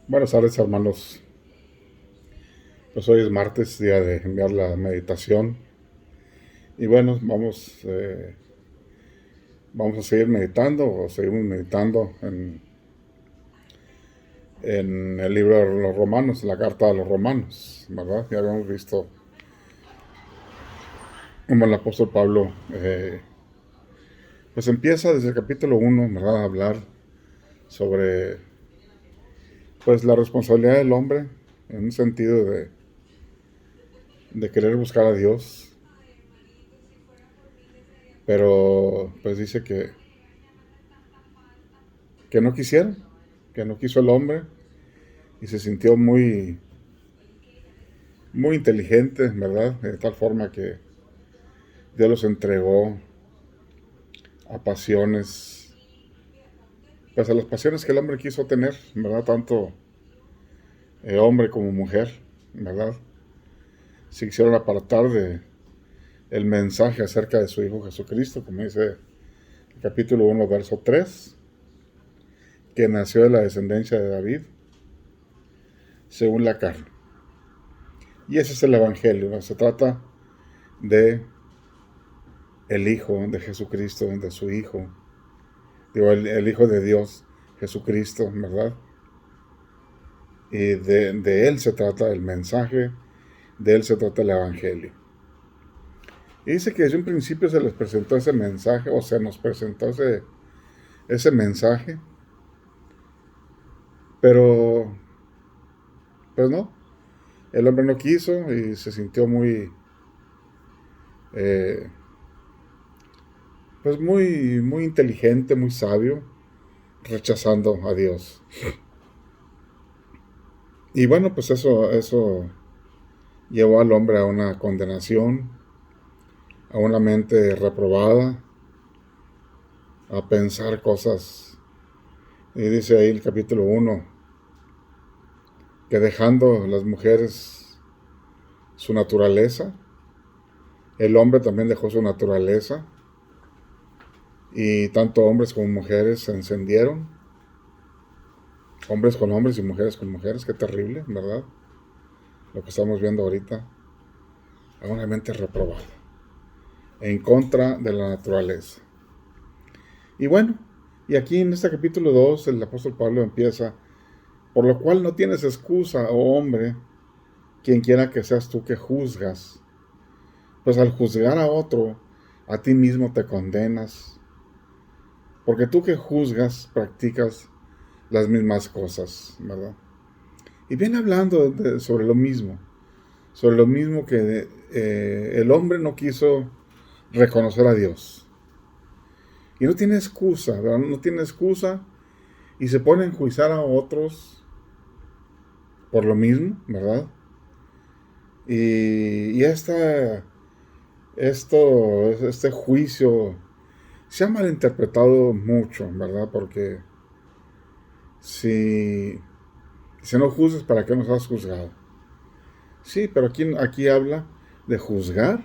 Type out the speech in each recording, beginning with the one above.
Buenas tardes, hermanos. Pues hoy es martes, día de enviar la meditación. Y bueno, vamos a seguir meditando o seguimos meditando en el libro de los Romanos, la carta de los Romanos, ¿verdad? Ya habíamos visto cómo el apóstol Pablo, pues empieza desde el capítulo 1, ¿verdad? A hablar sobre, pues, la responsabilidad del hombre en un sentido de querer buscar a Dios, pero pues dice que no quisieron, que no quiso el hombre y se sintió muy inteligente, ¿verdad? De tal forma que Dios los entregó a pasiones, pues a las pasiones que el hombre quiso tener, ¿verdad? Tanto hombre como mujer, ¿verdad? Se quisieron apartar de el mensaje acerca de su Hijo Jesucristo, como dice el capítulo 1, verso 3, que nació de la descendencia de David, según la carne. Y ese es el Evangelio, ¿no? Se trata de el Hijo de Jesucristo, de su Hijo, digo, el Hijo de Dios, Jesucristo, ¿verdad? Y de Él se trata el mensaje, de Él se trata el Evangelio. Y dice que desde un principio se les presentó ese mensaje, o se nos presentó ese mensaje, pero pues no, el hombre no quiso y se sintió eh, muy inteligente, muy sabio, rechazando a Dios. Y bueno, pues eso llevó al hombre a una condenación, a una mente reprobada, a pensar cosas. Y dice ahí el capítulo 1, que dejando las mujeres su naturaleza, el hombre también dejó su naturaleza, y tanto hombres como mujeres se encendieron, hombres con hombres y mujeres con mujeres. Qué terrible, ¿verdad? Lo que estamos viendo ahorita, a una mente reprobada, en contra de la naturaleza. Y bueno, y aquí en este capítulo 2 el apóstol Pablo empieza: por lo cual no tienes excusa, oh hombre, quien quiera que seas tú que juzgas, pues al juzgar a otro, a ti mismo te condenas, porque tú que juzgas practicas las mismas cosas, ¿verdad? Y viene hablando sobre lo mismo que el hombre no quiso reconocer a Dios. Y no tiene excusa, ¿verdad? No tiene excusa, y se pone a enjuiciar a otros por lo mismo, ¿verdad? Y este juicio se ha malinterpretado mucho, ¿verdad? Porque si, si no juzgas, ¿para qué nos has juzgado? Sí, pero aquí habla de juzgar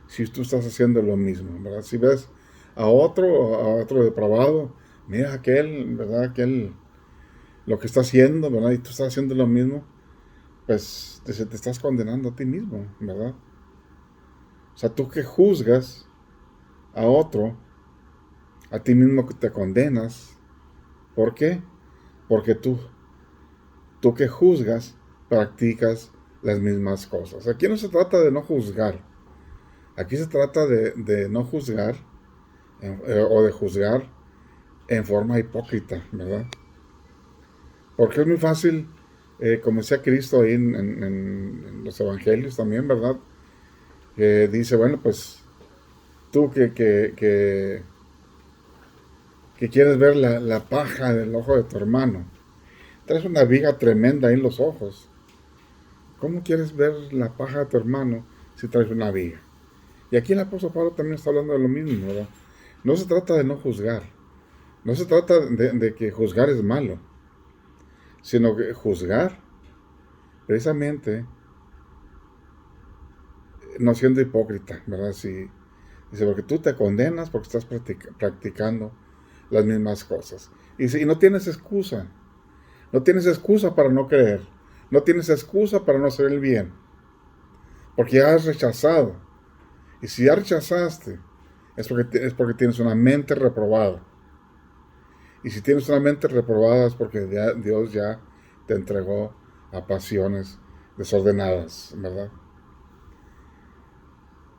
si tú estás haciendo lo mismo, ¿verdad? Si ves a otro depravado, mira aquel, ¿verdad? Aquel, lo que está haciendo, ¿verdad? Y tú estás haciendo lo mismo, pues te estás condenando a ti mismo, ¿verdad? O sea, tú que juzgas a otro, a ti mismo que te condenas. ¿Por qué? Porque tú que juzgas, practicas las mismas cosas. Aquí no se trata de no juzgar. Aquí se trata de no juzgar o de juzgar en forma hipócrita, ¿verdad? Porque es muy fácil, como decía Cristo ahí en los evangelios también, ¿verdad? Que dice, bueno, pues tú que quieres ver la paja del ojo de tu hermano, traes una viga tremenda ahí en los ojos. ¿Cómo quieres ver la paja de tu hermano si traes una viga? Y aquí el apóstol Pablo también está hablando de lo mismo, ¿verdad? No se trata de no juzgar, no se trata de que juzgar es malo, sino que juzgar, precisamente, no siendo hipócrita, ¿verdad? Si, dice, porque tú te condenas porque estás practicando las mismas cosas. Y no tienes excusa. No tienes excusa para no creer. No tienes excusa para no hacer el bien. Porque ya has rechazado. Y si ya rechazaste, es porque tienes una mente reprobada. Y si tienes una mente reprobada es porque Dios ya te entregó a pasiones desordenadas, ¿verdad?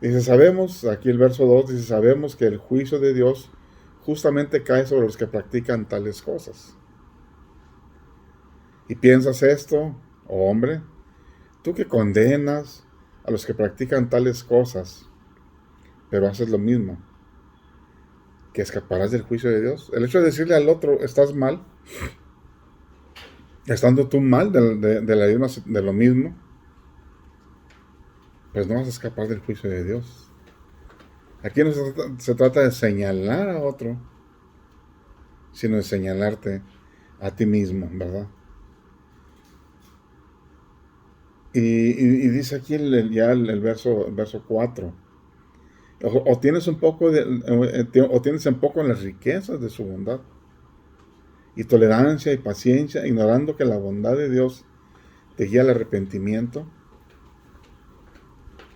Dice, sabemos, aquí el verso 2 dice, sabemos que el juicio de Dios justamente cae sobre los que practican tales cosas. Y piensas esto, oh hombre, tú que condenas a los que practican tales cosas, pero haces lo mismo, que escaparás del juicio de Dios. El hecho de decirle al otro, estás mal, estando tú mal de lo mismo, pues no vas a escapar del juicio de Dios. Aquí no se trata de señalar a otro, sino de señalarte a ti mismo, ¿verdad? Y dice aquí el verso 4. O tienes un poco o tienes un poco en las riquezas de su bondad y tolerancia y paciencia, ignorando que la bondad de Dios te guía al arrepentimiento.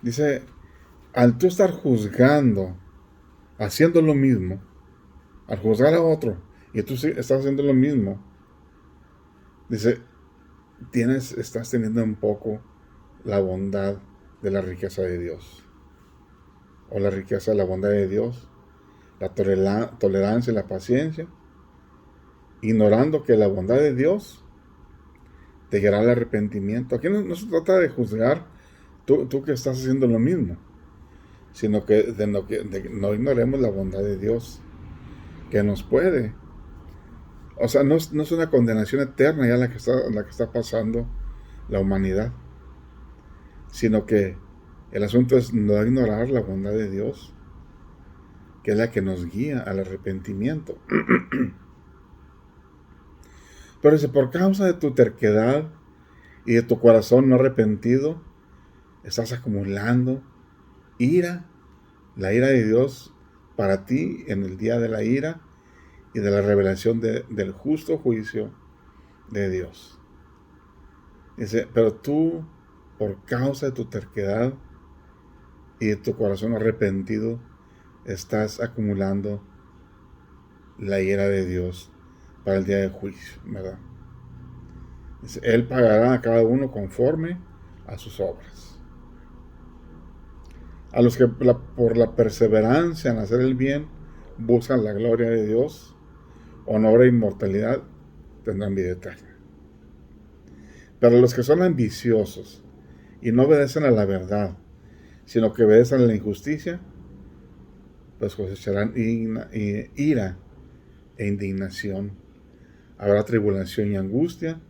Dice, al tú estar juzgando, haciendo lo mismo, al juzgar a otro y tú estás haciendo lo mismo, dice, estás teniendo un poco la bondad de la riqueza de Dios, o la riqueza de la bondad de Dios, la tolerancia y la paciencia, ignorando que la bondad de Dios te guiará al arrepentimiento. Aquí no se trata de juzgar tú que estás haciendo lo mismo, sino que no ignoremos la bondad de Dios, que nos puede. O sea, no es una condenación eterna ya la que está pasando la humanidad, sino que el asunto es no ignorar la bondad de Dios, que es la que nos guía al arrepentimiento. Pero si por causa de tu terquedad y de tu corazón no arrepentido, estás acumulando ira, la ira de Dios para ti en el día de la ira y de la revelación del justo juicio de Dios. Dice, pero tú, por causa de tu terquedad y de tu corazón arrepentido, estás acumulando la ira de Dios para el día de juicio, ¿verdad? Dice, Él pagará a cada uno conforme a sus obras. A los que por la perseverancia en hacer el bien buscan la gloria de Dios, honor e inmortalidad, tendrán vida eterna. Pero los que son ambiciosos y no obedecen a la verdad, sino que obedecen a la injusticia, pues cosecharán ira e indignación. Habrá tribulación y angustia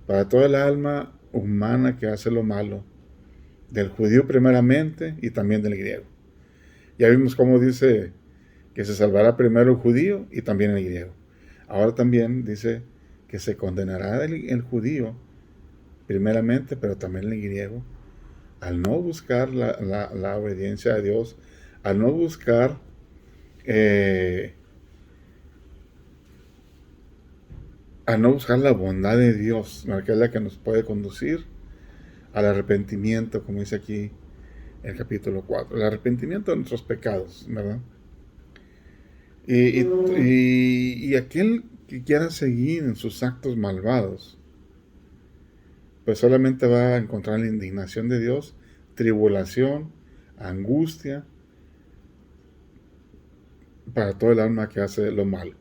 para toda el alma humana que hace lo malo, del judío primeramente y también del griego. Ya vimos cómo dice que se salvará primero el judío y también el griego. Ahora también dice que se condenará el judío primeramente, pero también el griego, al no buscar la obediencia a Dios, al no buscar la bondad de Dios, que es la que nos puede conducir al arrepentimiento, como dice aquí el capítulo 4, el arrepentimiento de nuestros pecados, ¿verdad? Y aquel que quiera seguir en sus actos malvados, pues solamente va a encontrar la indignación de Dios, tribulación, angustia, para todo el alma que hace lo malo.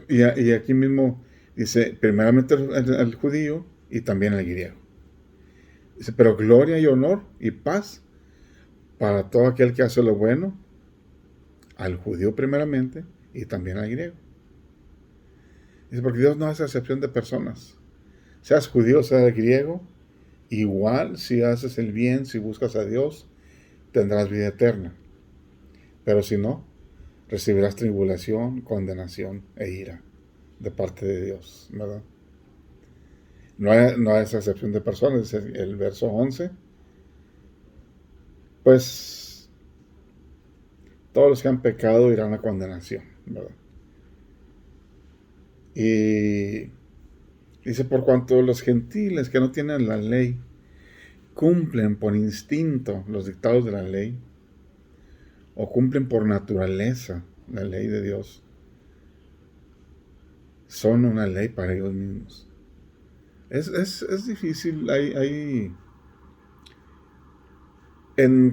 Y aquí mismo dice, primeramente el judío y también el griego. Dice, pero gloria y honor y paz para todo aquel que hace lo bueno, al judío primeramente y también al griego. Dice, porque Dios no hace excepción de personas. Seas judío, seas griego, igual si haces el bien, si buscas a Dios, tendrás vida eterna. Pero si no, recibirás tribulación, condenación e ira de parte de Dios, ¿verdad? No hay esa excepción de personas, dice el verso 11. Pues todos los que han pecado irán a condenación, ¿verdad? Y dice, por cuanto los gentiles que no tienen la ley cumplen por instinto los dictados de la ley, o cumplen por naturaleza la ley de Dios, son una ley para ellos mismos. Es difícil,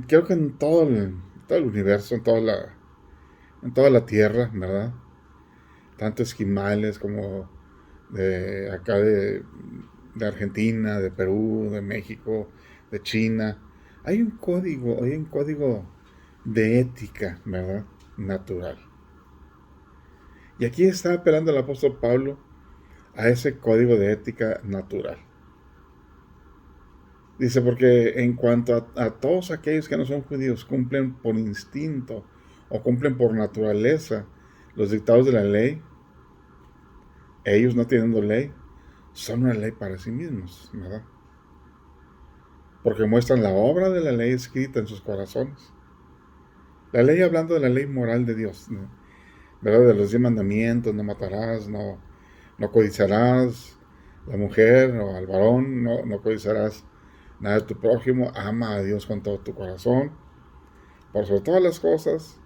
creo que en todo el universo, en toda la tierra, ¿verdad? Tanto esquimales como de acá de Argentina, de Perú, de México, de China. Hay un código de ética, ¿verdad? Natural. Y aquí está apelando el apóstol Pablo a ese código de ética natural. Dice, porque en cuanto a todos aquellos que no son judíos cumplen por instinto o cumplen por naturaleza los dictados de la ley, ellos no teniendo ley, son una ley para sí mismos, ¿verdad? Porque muestran la obra de la ley escrita en sus corazones. La ley hablando de la ley moral de Dios, ¿no? ¿Verdad? De los 10 mandamientos: no matarás, no codiciarás la mujer o al varón, no codiciarás nada de tu prójimo, ama a Dios con todo tu corazón, por sobre todas las cosas,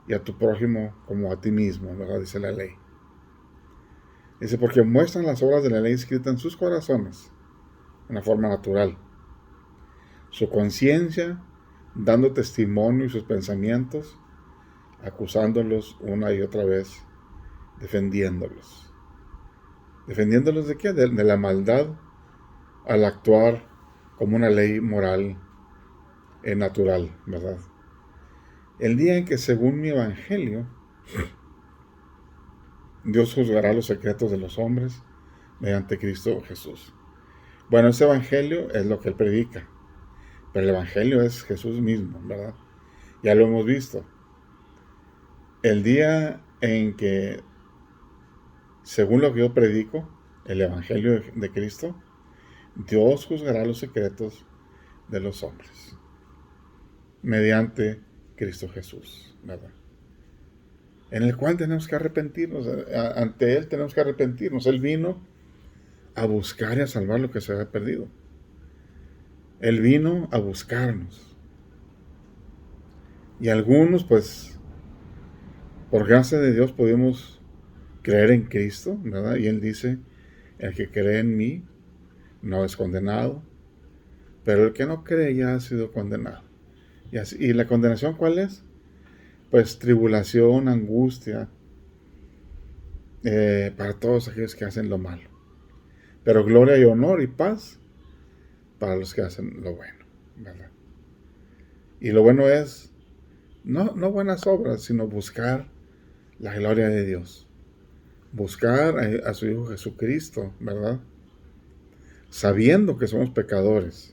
y a tu prójimo como a ti mismo, ¿verdad? Dice la ley. Dice, porque muestran las obras de la ley escritas en sus corazones, en una forma natural. Su conciencia, dando testimonio, y sus pensamientos, acusándolos una y otra vez, defendiéndolos. ¿Defendiéndolos de qué? De la maldad, al actuar como una ley moral natural, ¿verdad? El día en que, según mi evangelio, Dios juzgará los secretos de los hombres mediante Cristo Jesús. Bueno, ese evangelio es lo que él predica, pero el evangelio es Jesús mismo, ¿verdad? Ya lo hemos visto. El día en que, según lo que yo predico, el evangelio de Cristo, Dios juzgará los secretos de los hombres mediante Cristo Jesús, ¿verdad? En el cual tenemos que arrepentirnos, ante Él tenemos que arrepentirnos. Él vino a buscar y a salvar lo que se había perdido. Él vino a buscarnos. Y algunos, pues, por gracia de Dios pudimos creer en Cristo, ¿verdad? Y Él dice, el que cree en mí no es condenado, pero el que no cree ya ha sido condenado. ¿Y la condenación cuál es? Pues tribulación, angustia, para todos aquellos que hacen lo malo. Pero gloria y honor y paz para los que hacen lo bueno, ¿verdad? Y lo bueno es no buenas obras, sino buscar la gloria de Dios. Buscar a su Hijo Jesucristo, ¿verdad? Sabiendo que somos pecadores.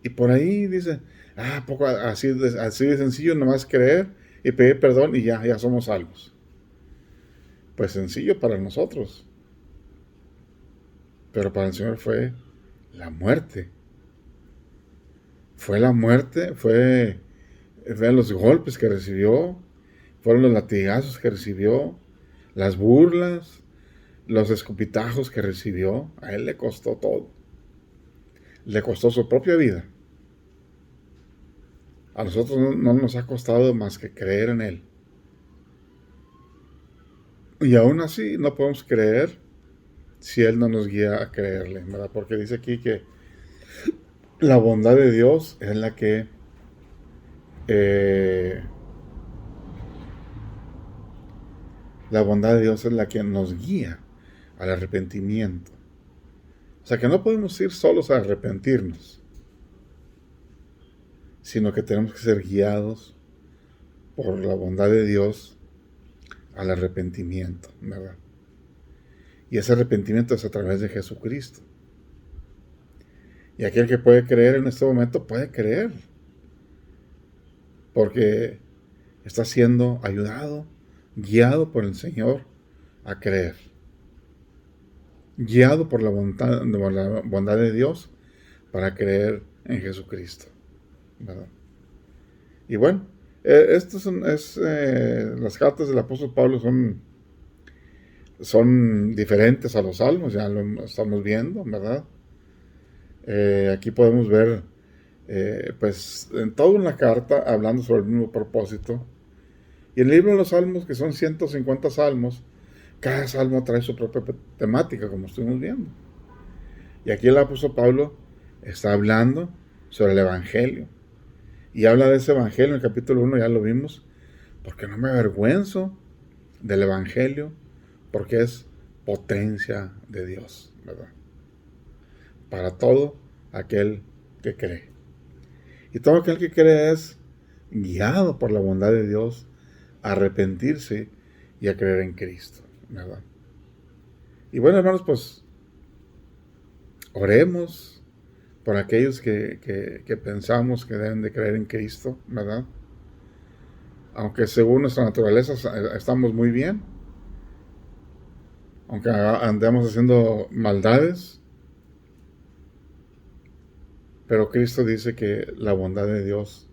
Y por ahí dice, poco así de sencillo, nomás creer y pedir perdón y ya somos salvos. Pues sencillo para nosotros. Pero para el Señor fue la muerte. Fue la muerte, fueron los golpes que recibió, fueron los latigazos que recibió, las burlas, los escupitajos que recibió. A Él le costó todo. Le costó su propia vida. A nosotros no nos ha costado más que creer en Él. Y aún así no podemos creer si Él no nos guía a creerle, ¿verdad? Porque dice aquí que la bondad de Dios es la que nos guía al arrepentimiento. O sea que no podemos ir solos a arrepentirnos, sino que tenemos que ser guiados por la bondad de Dios al arrepentimiento, ¿verdad? Y ese arrepentimiento es a través de Jesucristo. Y aquel que puede creer en este momento puede creer, porque está siendo ayudado, guiado por el Señor a creer, guiado por la bondad de Dios para creer en Jesucristo, ¿verdad? Y bueno, las cartas del apóstol Pablo son son diferentes a los salmos, ya lo estamos viendo, ¿verdad? Aquí podemos ver, pues, en toda una carta hablando sobre el mismo propósito. Y en el libro de los salmos, que son 150 salmos, cada salmo trae su propia temática, como estuvimos viendo. Y aquí el apóstol Pablo está hablando sobre el Evangelio. Y habla de ese Evangelio en el capítulo 1, ya lo vimos, porque no me avergüenzo del Evangelio, porque es potencia de Dios, ¿verdad? Para todo aquel que cree. Y todo aquel que cree es guiado por la bondad de Dios a arrepentirse y a creer en Cristo, ¿verdad? Y bueno, hermanos, pues oremos por aquellos que pensamos que deben de creer en Cristo, ¿verdad? Aunque según nuestra naturaleza estamos muy bien, aunque andemos haciendo maldades, pero Cristo dice que la bondad de Dios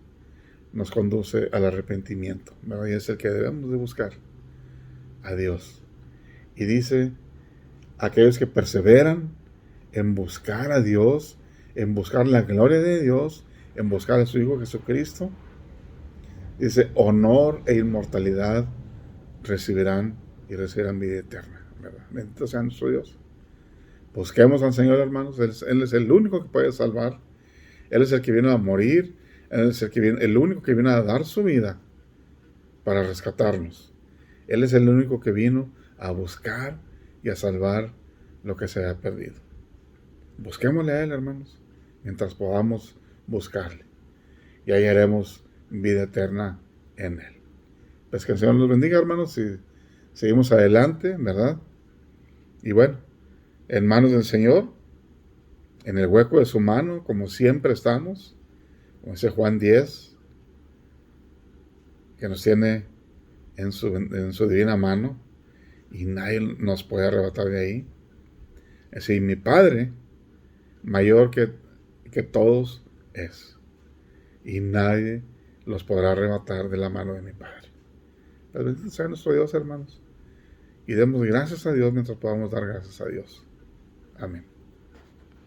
nos conduce al arrepentimiento, ¿verdad? Y es el que debemos de buscar, a Dios. Y dice, aquellos que perseveran en buscar a Dios, en buscar la gloria de Dios, en buscar a su Hijo Jesucristo, dice, honor e inmortalidad recibirán y recibirán vida eterna, ¿verdad? Bendito sea nuestro Dios. Busquemos al Señor, hermanos. Él es el único que puede salvar. Él es el que viene a morir. Él es el único que viene a dar su vida para rescatarnos. Él es el único que vino a buscar y a salvar lo que se ha perdido. Busquémosle a Él, hermanos, mientras podamos buscarle. Y hallaremos vida eterna en Él. Pues que el Señor nos bendiga, hermanos, y seguimos adelante, ¿verdad? Y bueno, en manos del Señor, en el hueco de su mano, como siempre estamos, como dice Juan 10, que nos tiene en su divina mano, y nadie nos puede arrebatar de ahí. Es decir, mi Padre, mayor que todos es, y nadie los podrá arrebatar de la mano de mi Padre. Pues bendito sea nuestro Dios, hermanos, y demos gracias a Dios mientras podamos dar gracias a Dios. Amén.